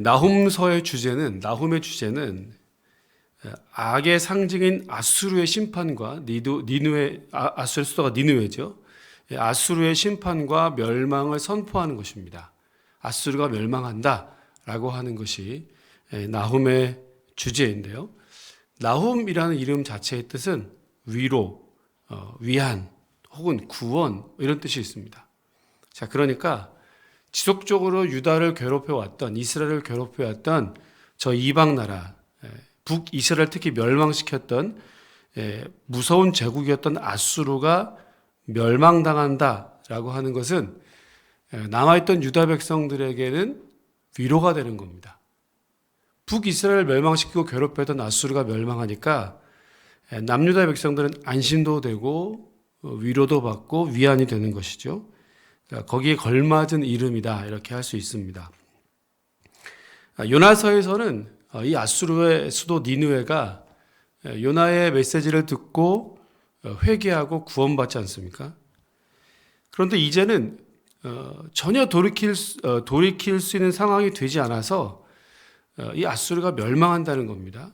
나훔의 주제는 악의 상징인 아수르의 심판과 아수르의 수도가 니느웨죠. 아수르의 심판과 멸망을 선포하는 것입니다. 아수르가 멸망한다라고 하는 것이 나훔의 주제인데요. 나훔이라는 이름 자체의 뜻은 위로, 위안, 혹은 구원 이런 뜻이 있습니다. 자, 그러니까 지속적으로 유다를 괴롭혀왔던, 이스라엘을 괴롭혀왔던 저 이방 나라, 북이스라엘 특히 멸망시켰던 무서운 제국이었던 아수르가 멸망당한다라고 하는 것은 남아있던 유다 백성들에게는 위로가 되는 겁니다. 북이스라엘을 멸망시키고 괴롭혔던 아수르가 멸망하니까 남유다 백성들은 안심도 되고 위로도 받고 위안이 되는 것이죠. 거기에 걸맞은 이름이다 이렇게 할 수 있습니다. 요나서에서는 이 아수르의 수도 니느웨가 요나의 메시지를 듣고 회개하고 구원받지 않습니까? 그런데 이제는 전혀 돌이킬 수 있는 상황이 되지 않아서 이 아수르가 멸망한다는 겁니다.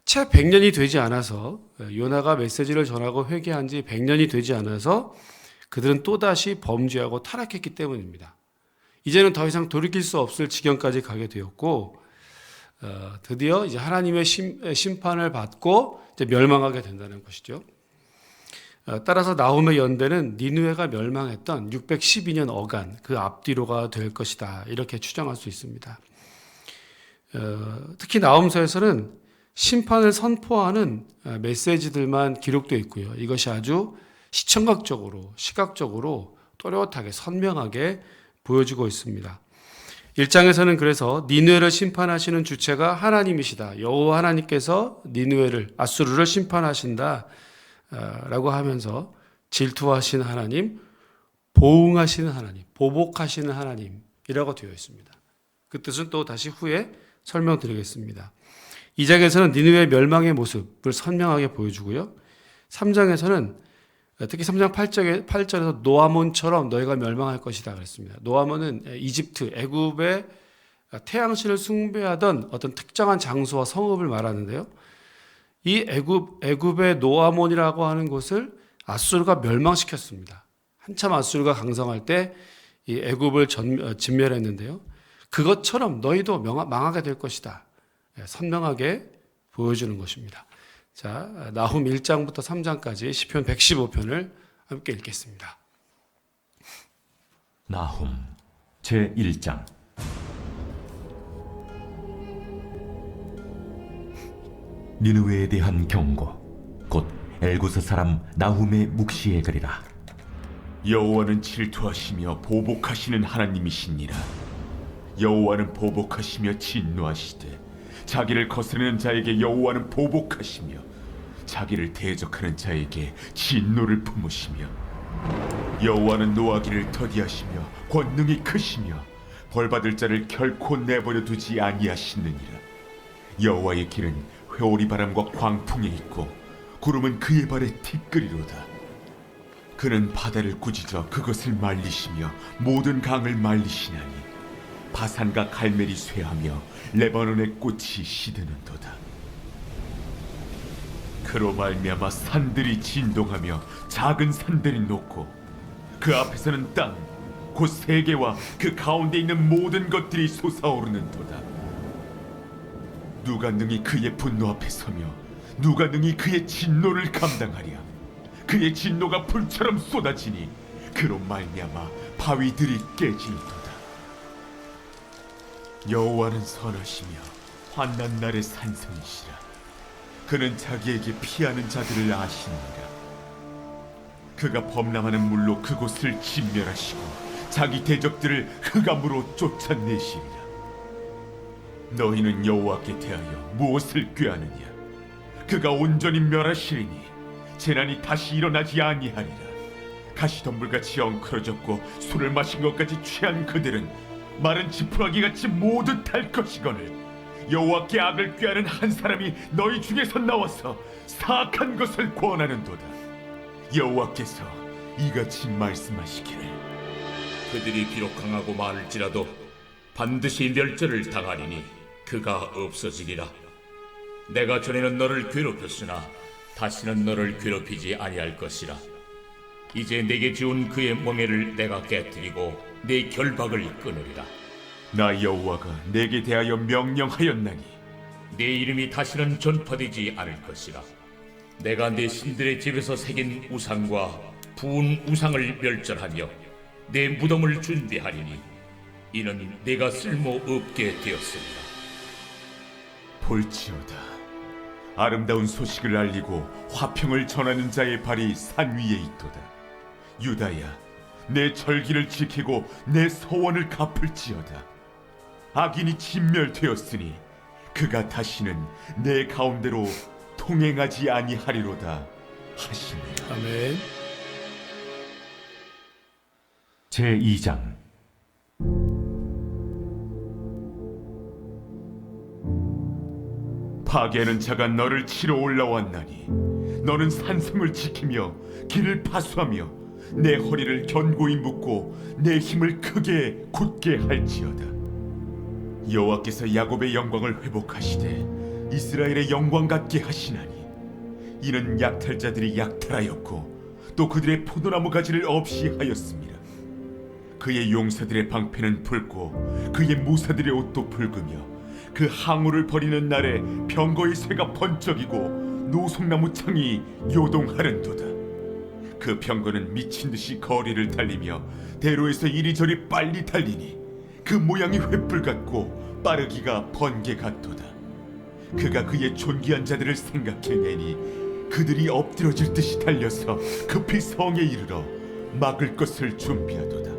채 100년이 되지 않아서 요나가 메시지를 전하고 회개한 지 100년이 되지 않아서 그들은 또다시 범죄하고 타락했기 때문입니다. 이제는 더 이상 돌이킬 수 없을 지경까지 가게 되었고 드디어 이제 하나님의 심판을 받고 이제 멸망하게 된다는 것이죠. 따라서 나훔의 연대는 니느웨가 멸망했던 612년 어간 그 앞뒤로가 될 것이다 이렇게 추정할 수 있습니다. 특히 나훔서에서는 심판을 선포하는 메시지들만 기록되어 있고요. 이것이 아주 시청각적으로, 시각적으로 또렷하게 선명하게 보여지고 있습니다. 1장에서는 그래서 니느웨를 심판하시는 주체가 하나님이시다. 여호와 하나님께서 니느웨를 아수르를 심판하신다 라고 하면서 질투하신 하나님, 보응하시는 하나님, 보복하시는 하나님이라고 되어 있습니다. 그 뜻은 또 다시 후에 설명드리겠습니다. 2장에서는 니느웨의 멸망의 모습을 선명하게 보여주고요. 3장에서는 특히 3장 8절에서 노아몬처럼 너희가 멸망할 것이다 그랬습니다. 노아몬은 이집트, 애굽의 태양신을 숭배하던 어떤 특정한 장소와 성읍을 말하는데요. 이 애굽의 노아몬이라고 하는 곳을 아수르가 멸망시켰습니다. 한참 아수르가 강성할 때 이 애굽을 진멸했는데요. 그것처럼 너희도 망하게 될 것이다. 선명하게 보여주는 것입니다. 자, 나훔 1장부터 3장까지 시편 115편을 함께 읽겠습니다. 나훔 제1장. 니느웨에 대한 경고, 곧 엘고스 사람 나훔의 묵시에 그리라. 여호와는 질투하시며 보복하시는 하나님이시니라. 여호와는 보복하시며 진노하시되 자기를 거스르는 자에게 여호와는 보복하시며 자기를 대적하는 자에게 진노를 품으시며 여호와는 노하기를 더디하시며 권능이 크시며 벌받을 자를 결코 내버려 두지 아니하시느니라. 여호와의 길은 회오리 바람과 광풍에 있고 구름은 그의 발에 티끌이로다. 그는 바다를 꾸짖어 그것을 말리시며 모든 강을 말리시나니 바산과 갈멜이 쇠하며 레바논의 꽃이 시드는도다. 그로 말미암아 산들이 진동하며 작은 산들이 녹고 그 앞에서는 땅 곧 세계와 그 가운데 있는 모든 것들이 솟아오르는도다. 누가 능히 그의 분노 앞에 서며 누가 능히 그의 진노를 감당하랴. 그의 진노가 불처럼 쏟아지니 그로 말미암아 바위들이 깨지는도다. 여호와는 선하시며 환난 날의 산성이시라. 그는 자기에게 피하는 자들을 아시느니라. 그가 범람하는 물로 그곳을 진멸하시고 자기 대적들을 흑암으로 쫓아내시리라. 너희는 여호와께 대하여 무엇을 꾀하느냐? 그가 온전히 멸하시리니 재난이 다시 일어나지 아니하리라. 가시덤불같이 엉클어졌고 술을 마신 것까지 취한 그들은 마른 지푸라기같이 모두 탈 것이거늘 여호와께 악을 꾀하는 한 사람이 너희 중에서 나와서 사악한 것을 권하는도다. 여호와께서 이같이 말씀하시기를 그들이 비록 강하고 많을지라도 반드시 멸절을 당하리니 그가 없어지리라. 내가 전에는 너를 괴롭혔으나 다시는 너를 괴롭히지 아니할 것이라. 이제 내게 지운 그의 멍에를 내가 깨뜨리고 내 결박을 끊으리라. 나 여호와가 내게 대하여 명령하였나니 내 이름이 다시는 전파되지 않을 것이라. 내가 내 신들의 집에서 새긴 우상과 부은 우상을 멸절하며 내 무덤을 준비하리니 이는 내가 쓸모없게 되었습니다. 볼지어다, 아름다운 소식을 알리고 화평을 전하는 자의 발이 산 위에 있도다. 유다야, 내 절기를 지키고 내 서원을 갚을지어다. 악인이 진멸되었으니 그가 다시는 내 가운데로 통행하지 아니하리로다 하시니라. 아멘. 제2장. 파괴하는 자가 너를 치러 올라왔나니 너는 산성을 지키며 길을 파수하며 내 허리를 견고히 묶고 내 힘을 크게 굳게 할지어다. 여호와께서 야곱의 영광을 회복하시되 이스라엘의 영광 같게 하시나니 이는 약탈자들이 약탈하였고 또 그들의 포도나무 가지를 없이 하였습니다. 그의 용사들의 방패는 붉고 그의 무사들의 옷도 붉으며 그 항우를 버리는 날에 병거의 쇠가 번쩍이고 노송나무 창이 요동하는도다. 그 병거는 미친 듯이 거리를 달리며 대로에서 이리저리 빨리 달리니 그 모양이 횃불 같고 빠르기가 번개 같도다. 그가 그의 존귀한 자들을 생각해내니 그들이 엎드러질 듯이 달려서 급히 성에 이르러 막을 것을 준비하도다.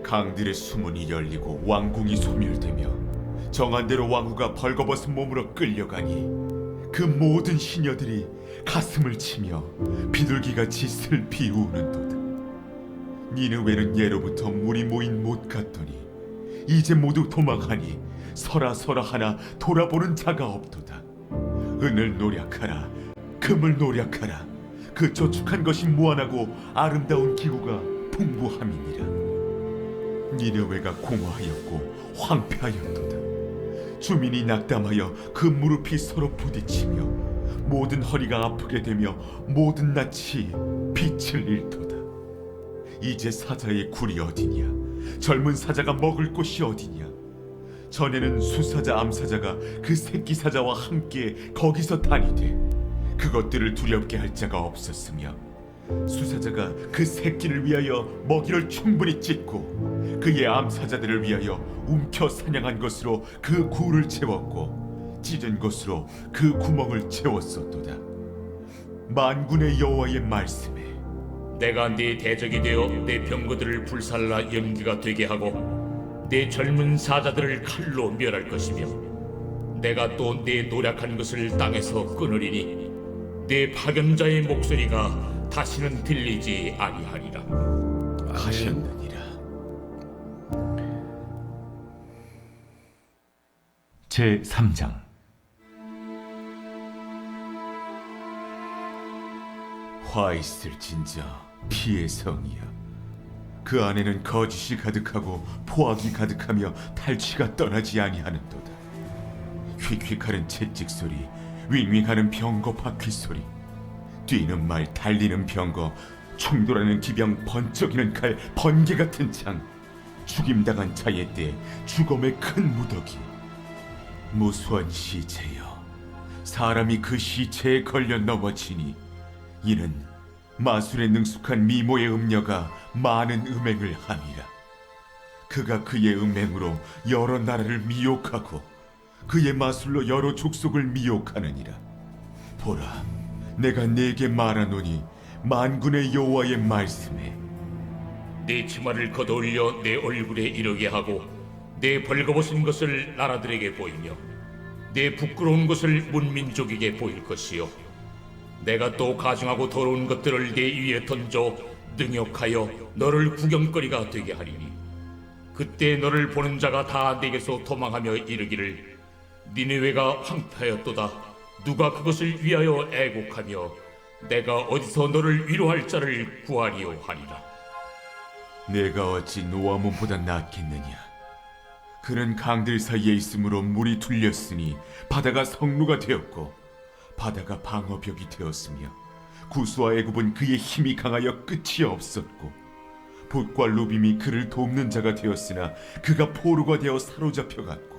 강들의 수문이 열리고 왕궁이 소멸되며 정한 대로 왕후가 벌거벗은 몸으로 끌려가니 그 모든 시녀들이 가슴을 치며 비둘기같이 슬피 우는도다. 니느웨는 예로부터 물이 모인 못 같더니 이제 모두 도망하니 서라 하나 돌아보는 자가 없도다. 은을 노력하라, 금을 노력하라. 그 저축한 것이 무한하고 아름다운 기구가 풍부함이니라. 니느웨가 공허하였고 황폐하였도다. 주민이 낙담하여 그 무릎이 서로 부딪히며 모든 허리가 아프게 되며 모든 낯이 빛을 잃도다. 이제 사자의 굴이 어디냐? 젊은 사자가 먹을 곳이 어디냐? 전에는 수사자 암사자가 그 새끼 사자와 함께 거기서 다니되 그것들을 두렵게 할 자가 없었으며 수사자가 그 새끼를 위하여 먹이를 충분히 찢고 그의 암사자들을 위하여 움켜 사냥한 것으로 그 굴을 채웠고 찢은 것으로 그 구멍을 채웠었도다. 만군의 여호와의 말씀에 내가 네 대적이 되어 내 병거들을 불살라 연기가 되게 하고 내 젊은 사자들을 칼로 멸할 것이며 내가 또 내 노력한 것을 땅에서 끊으리니 내 파견자의 목소리가 다시는 들리지 아니하리라 하셨느니라. 제3장. 화 있을 진저 피의 성이여, 그 안에는 거짓이 가득하고 포악이 가득하며 탈취가 떠나지 아니하는도다. 휙휙하는 채찍 소리, 윙윙하는 병거 바퀴 소리, 뛰는 말, 달리는 병거, 충돌하는 기병, 번쩍이는 칼, 번개 같은 창, 죽임당한 자의 때 죽음의 큰 무더기. 무수한 시체여, 사람이 그 시체에 걸려 넘어지니 이는 마술에 능숙한 미모의 음녀가 많은 음행을 함이라. 그가 그의 음행으로 여러 나라를 미혹하고 그의 마술로 여러 족속을 미혹하느니라. 보라, 내가 네게 말하노니 만군의 여호와의 말씀에 내 치마를 걷어올려 내 얼굴에 이르게 하고 내 벌거벗은 것을 나라들에게 보이며 내 부끄러운 것을 문민족에게 보일 것이요 내가 또 가증하고 더러운 것들을 내 위에 던져 능욕하여 너를 구경거리가 되게 하리니 그때 너를 보는 자가 다 내게서 도망하며 이르기를 니느웨가 황폐하였도다. 누가 그것을 위하여 애곡하며 내가 어디서 너를 위로할 자를 구하리요 하리라. 내가 어찌 노아몬보다 낫겠느냐? 그는 강들 사이에 있으므로 물이 둘렸으니 바다가 성루가 되었고 바다가 방어벽이 되었으며 구스와 애굽은 그의 힘이 강하여 끝이 없었고 봇과 루빔이 그를 돕는 자가 되었으나 그가 포로가 되어 사로잡혀갔고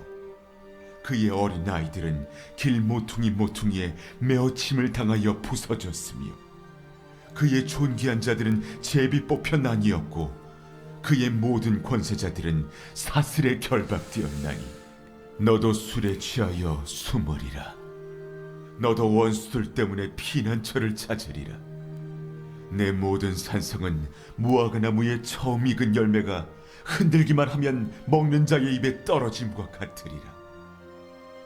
그의 어린 아이들은 길 모퉁이에 메어침을 당하여 부서졌으며 그의 존귀한 자들은 제비 뽑혀 나뉘었고 그의 모든 권세자들은 사슬에 결박되었나니 너도 술에 취하여 숨으리라. 너도 원수들 때문에 피난처를 찾으리라. 내 모든 산성은 무화과나무에 처음 익은 열매가 흔들기만 하면 먹는 자의 입에 떨어짐과 같으리라.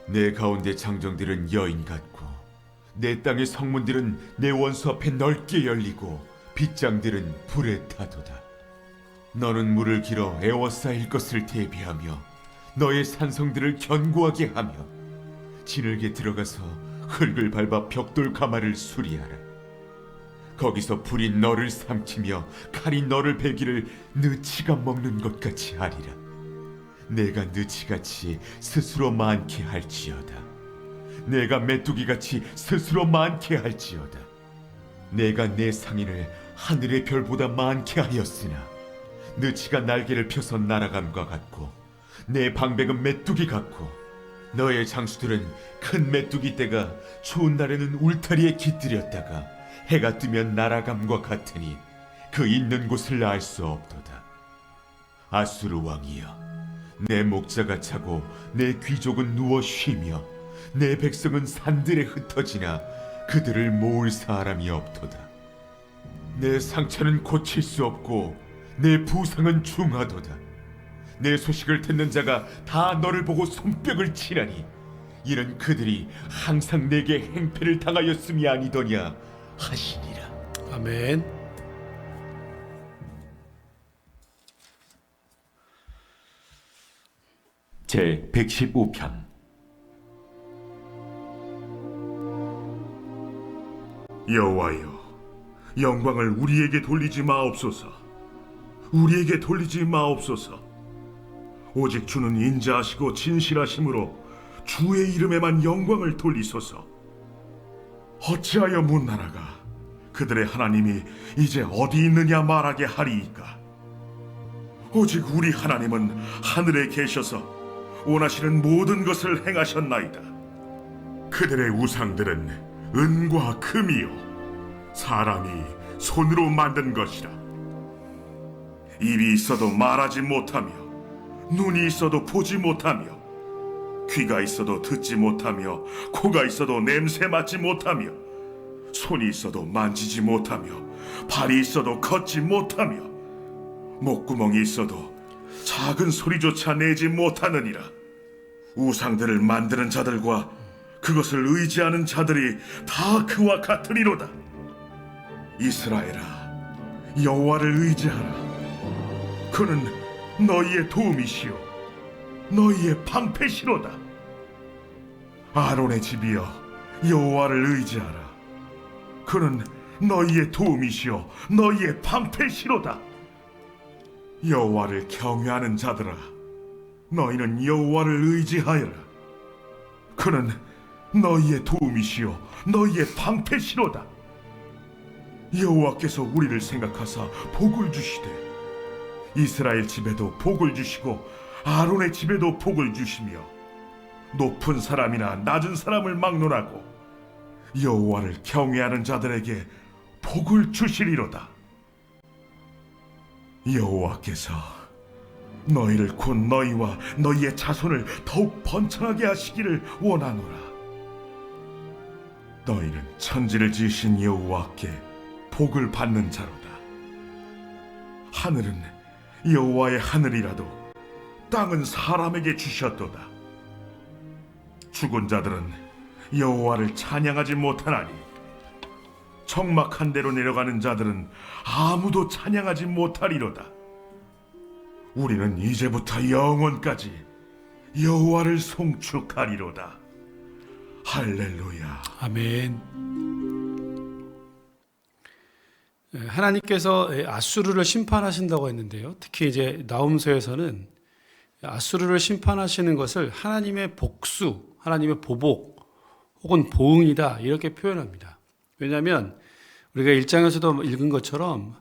내 가운데 장정들은 여인 같고 내 땅의 성문들은 내 원수 앞에 넓게 열리고 빗장들은 불에 타도다. 너는 물을 길어 에워싸일 것을 대비하며 너의 산성들을 견고하게 하며 진흙에 들어가서 흙을 밟아 벽돌 가마를 수리하라. 거기서 불이 너를 삼키며 칼이 너를 베기를 느치가 먹는 것 같이 하리라. 내가 느치같이 스스로 많게 할지어다. 내가 메뚜기같이 스스로 많게 할지어다. 내가 내 상인을 하늘의 별보다 많게 하였으나 느치가 날개를 펴서 날아감과 같고 내 방백은 메뚜기 같고 너의 장수들은 큰 메뚜기 떼가 추운 날에는 울타리에 깃들였다가 해가 뜨면 날아감과 같으니 그 있는 곳을 알 수 없도다. 아수르 왕이여, 내 목자가 차고 내 귀족은 누워 쉬며 내 백성은 산들에 흩어지나 그들을 모을 사람이 없도다. 내 상처는 고칠 수 없고 내 부상은 중하도다. 내 소식을 듣는 자가 다 너를 보고 손뼉을 치라니 이는 그들이 항상 내게 행패를 당하였음이 아니더냐 하시니라. 아멘. 제 115편. 여호와여, 영광을 우리에게 돌리지 마옵소서. 우리에게 돌리지 마옵소서. 오직 주는 인자하시고 진실하심으로 주의 이름에만 영광을 돌리소서. 어찌하여 문나라가 그들의 하나님이 이제 어디 있느냐 말하게 하리이까. 오직 우리 하나님은 하늘에 계셔서 원하시는 모든 것을 행하셨나이다. 그들의 우상들은 은과 금이요 사람이 손으로 만든 것이라. 입이 있어도 말하지 못하며 눈이 있어도 보지 못하며 귀가 있어도 듣지 못하며 코가 있어도 냄새 맡지 못하며 손이 있어도 만지지 못하며 발이 있어도 걷지 못하며 목구멍이 있어도 작은 소리조차 내지 못하느니라. 우상들을 만드는 자들과 그것을 의지하는 자들이 다 그와 같으리로다. 이스라엘아, 여호와를 의지하라. 그는 너희의 도움이시오 너희의 방패시로다. 아론의 집이여, 여호와를 의지하라. 그는 너희의 도움이시오 너희의 방패시로다. 여호와를 경외하는 자들아, 너희는 여호와를 의지하여라. 그는 너희의 도움이시오 너희의 방패시로다. 여호와께서 우리를 생각하사 복을 주시되 이스라엘 집에도 복을 주시고 아론의 집에도 복을 주시며 높은 사람이나 낮은 사람을 막론하고 여호와를 경외하는 자들에게 복을 주시리로다. 여호와께서 너희를 곧 너희와 너희의 자손을 더욱 번창하게 하시기를 원하노라. 너희는 천지를 지으신 여호와께 복을 받는 자로다. 하늘은 여호와의 하늘이라도 땅은 사람에게 주셨도다. 죽은 자들은 여호와를 찬양하지 못하나니 적막한 데로 내려가는 자들은 아무도 찬양하지 못하리로다. 우리는 이제부터 영원까지 여호와를 송축하리로다. 할렐루야. 아멘. 하나님께서 아수르를 심판하신다고 했는데요. 특히 이제 나훔서에서는 아수르를 심판하시는 것을 하나님의 복수, 하나님의 보복 혹은 보응이다 이렇게 표현합니다. 왜냐하면 우리가 1장에서도 읽은 것처럼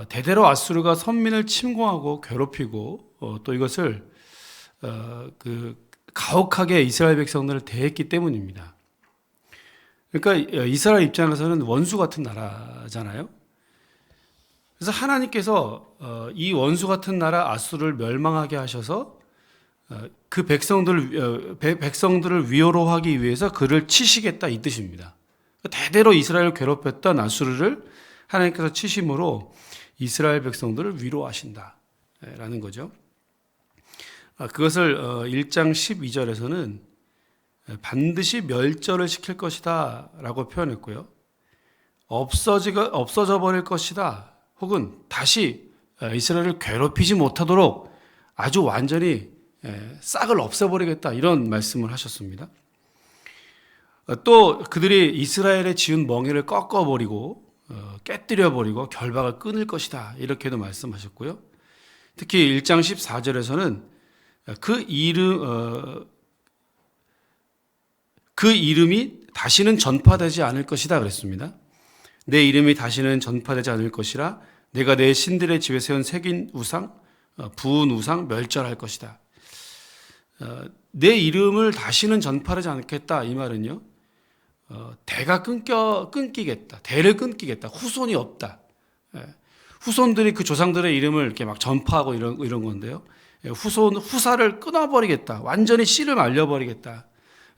대대로 아수르가 선민을 침공하고 괴롭히고 또 이것을 가혹하게 이스라엘 백성들을 대했기 때문입니다. 그러니까 이스라엘 입장에서는 원수 같은 나라잖아요. 그래서 하나님께서 이 원수 같은 나라 아수르를 멸망하게 하셔서 그 백성들을 위로하기 위해서 그를 치시겠다 이 뜻입니다. 대대로 이스라엘을 괴롭혔던 아수르를 하나님께서 치심으로 이스라엘 백성들을 위로하신다라는 거죠. 그것을 1장 12절에서는 반드시 멸절을 시킬 것이다 라고 표현했고요. 없어져 버릴 것이다 혹은 다시 이스라엘을 괴롭히지 못하도록 아주 완전히 싹을 없애버리겠다 이런 말씀을 하셨습니다. 또 그들이 이스라엘에 지은 멍에를 꺾어버리고 깨뜨려버리고 결박을 끊을 것이다 이렇게도 말씀하셨고요. 특히 1장 14절에서는 그 이름이 다시는 전파되지 않을 것이다 그랬습니다. 내 이름이 다시는 전파되지 않을 것이라 내가 내 신들의 집에 세운 새긴 우상, 부은 우상 멸절할 것이다. 내 이름을 다시는 전파하지 않겠다 이 말은요. 대가 끊기겠다. 대를 끊기겠다. 후손이 없다. 후손들이 그 조상들의 이름을 이렇게 막 전파하고 이런 건데요. 후사를 끊어버리겠다. 완전히 씨를 말려버리겠다.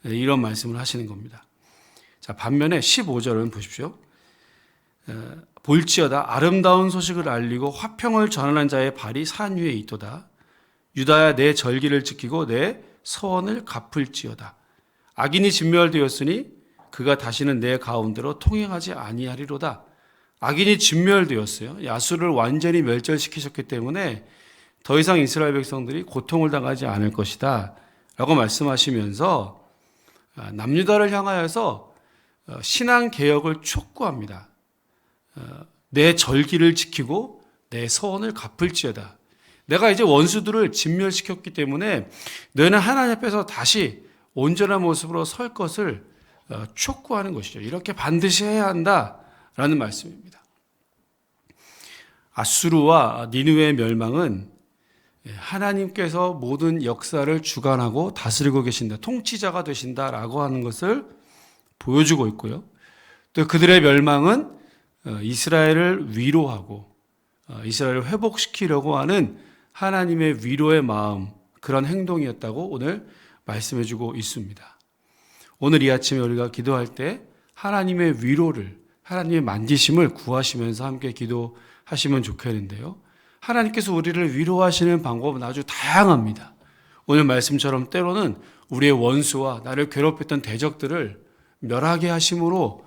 이런 말씀을 하시는 겁니다. 자, 반면에 15절은 보십시오. 볼지어다 아름다운 소식을 알리고 화평을 전하는 자의 발이 산 위에 있도다. 유다야 내 절기를 지키고 내 서원을 갚을지어다. 악인이 진멸되었으니 그가 다시는 내 가운데로 통행하지 아니하리로다. 악인이 진멸되었어요. 아수르를 완전히 멸절시키셨기 때문에 더 이상 이스라엘 백성들이 고통을 당하지 않을 것이다 라고 말씀하시면서 남유다를 향하여서 신앙 개혁을 촉구합니다. 내 절기를 지키고 내 서원을 갚을지어다. 내가 이제 원수들을 진멸시켰기 때문에 너희는 하나님 앞에서 다시 온전한 모습으로 설 것을 촉구하는 것이죠. 이렇게 반드시 해야 한다라는 말씀입니다. 아수르와 니느웨의 멸망은 하나님께서 모든 역사를 주관하고 다스리고 계신다, 통치자가 되신다라고 하는 것을 보여주고 있고요. 또 그들의 멸망은 이스라엘을 위로하고 이스라엘을 회복시키려고 하는 하나님의 위로의 마음, 그런 행동이었다고 오늘 말씀해주고 있습니다. 오늘 이 아침에 우리가 기도할 때 하나님의 위로를, 하나님의 만지심을 구하시면서 함께 기도하시면 좋겠는데요. 하나님께서 우리를 위로하시는 방법은 아주 다양합니다. 오늘 말씀처럼 때로는 우리의 원수와 나를 괴롭혔던 대적들을 멸하심으로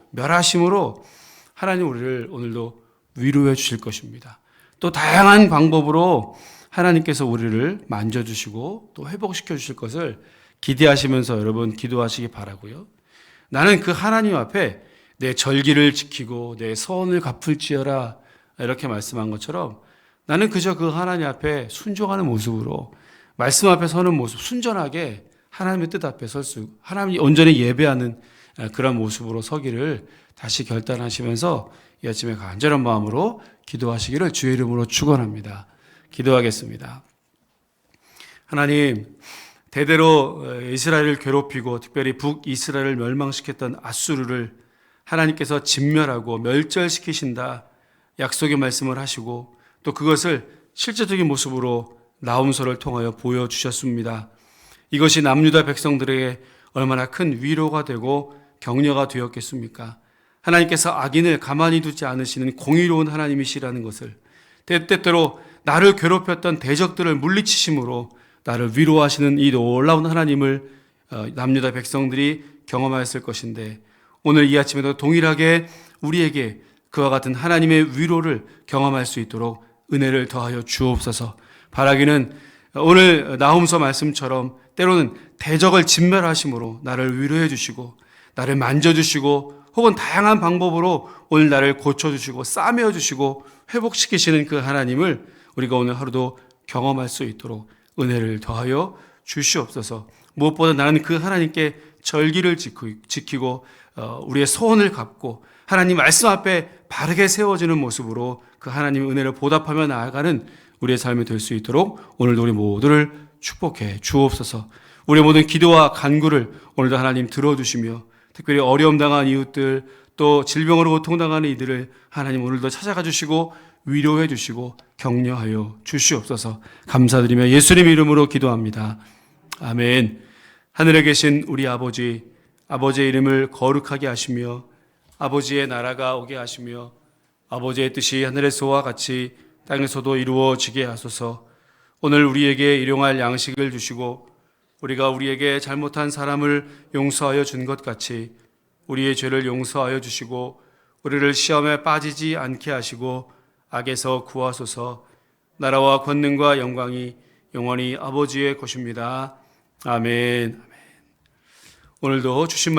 하나님 우리를 오늘도 위로해 주실 것입니다. 또 다양한 방법으로 하나님께서 우리를 만져주시고 또 회복시켜 주실 것을 기대하시면서 여러분 기도하시기 바라고요. 나는 그 하나님 앞에 내 절기를 지키고 내 서원을 갚을지어라 이렇게 말씀한 것처럼 나는 그저 그 하나님 앞에 순종하는 모습으로 말씀 앞에 서는 모습, 순전하게 하나님의 뜻 앞에 하나님이 온전히 예배하는 그런 모습으로 서기를 다시 결단하시면서 이 아침에 간절한 마음으로 기도하시기를 주의 이름으로 축원합니다. 기도하겠습니다. 하나님, 대대로 이스라엘을 괴롭히고 특별히 북이스라엘을 멸망시켰던 아수르를 하나님께서 진멸하고 멸절시키신다 약속의 말씀을 하시고 또 그것을 실제적인 모습으로 나홈서를 통하여 보여주셨습니다. 이것이 남유다 백성들에게 얼마나 큰 위로가 되고 격려가 되었겠습니까? 하나님께서 악인을 가만히 두지 않으시는 공의로운 하나님이시라는 것을, 때때로 나를 괴롭혔던 대적들을 물리치심으로 나를 위로하시는 이 놀라운 하나님을 남유다 백성들이 경험하였을 것인데, 오늘 이 아침에도 동일하게 우리에게 그와 같은 하나님의 위로를 경험할 수 있도록 은혜를 더하여 주옵소서. 바라기는 오늘 나홈서 말씀처럼 때로는 대적을 진멸하심으로 나를 위로해 주시고 나를 만져주시고 혹은 다양한 방법으로 오늘 나를 고쳐주시고 싸매어 주시고 회복시키시는 그 하나님을 우리가 오늘 하루도 경험할 수 있도록 은혜를 더하여 주시옵소서. 무엇보다 나는 그 하나님께 절기를 지키고 우리의 소원을 갚고 하나님 말씀 앞에 바르게 세워지는 모습으로 그 하나님의 은혜를 보답하며 나아가는 우리의 삶이 될 수 있도록 오늘도 우리 모두를 축복해 주옵소서. 우리의 모든 기도와 간구를 오늘도 하나님 들어주시며 특별히 어려움 당한 이웃들 또 질병으로 고통당하는 이들을 하나님 오늘도 찾아가 주시고 위로해 주시고 격려하여 주시옵소서. 감사드리며 예수님 이름으로 기도합니다. 아멘. 하늘에 계신 우리 아버지, 아버지의 이름을 거룩하게 하시며 아버지의 나라가 오게 하시며 아버지의 뜻이 하늘에서와 같이 땅에서도 이루어지게 하소서. 오늘 우리에게 일용할 양식을 주시고 우리가 우리에게 잘못한 사람을 용서하여 준 것 같이 우리의 죄를 용서하여 주시고 우리를 시험에 빠지지 않게 하시고 악에서 구하소서. 나라와 권능과 영광이 영원히 아버지의 것입니다. 아멘. 오늘도 주신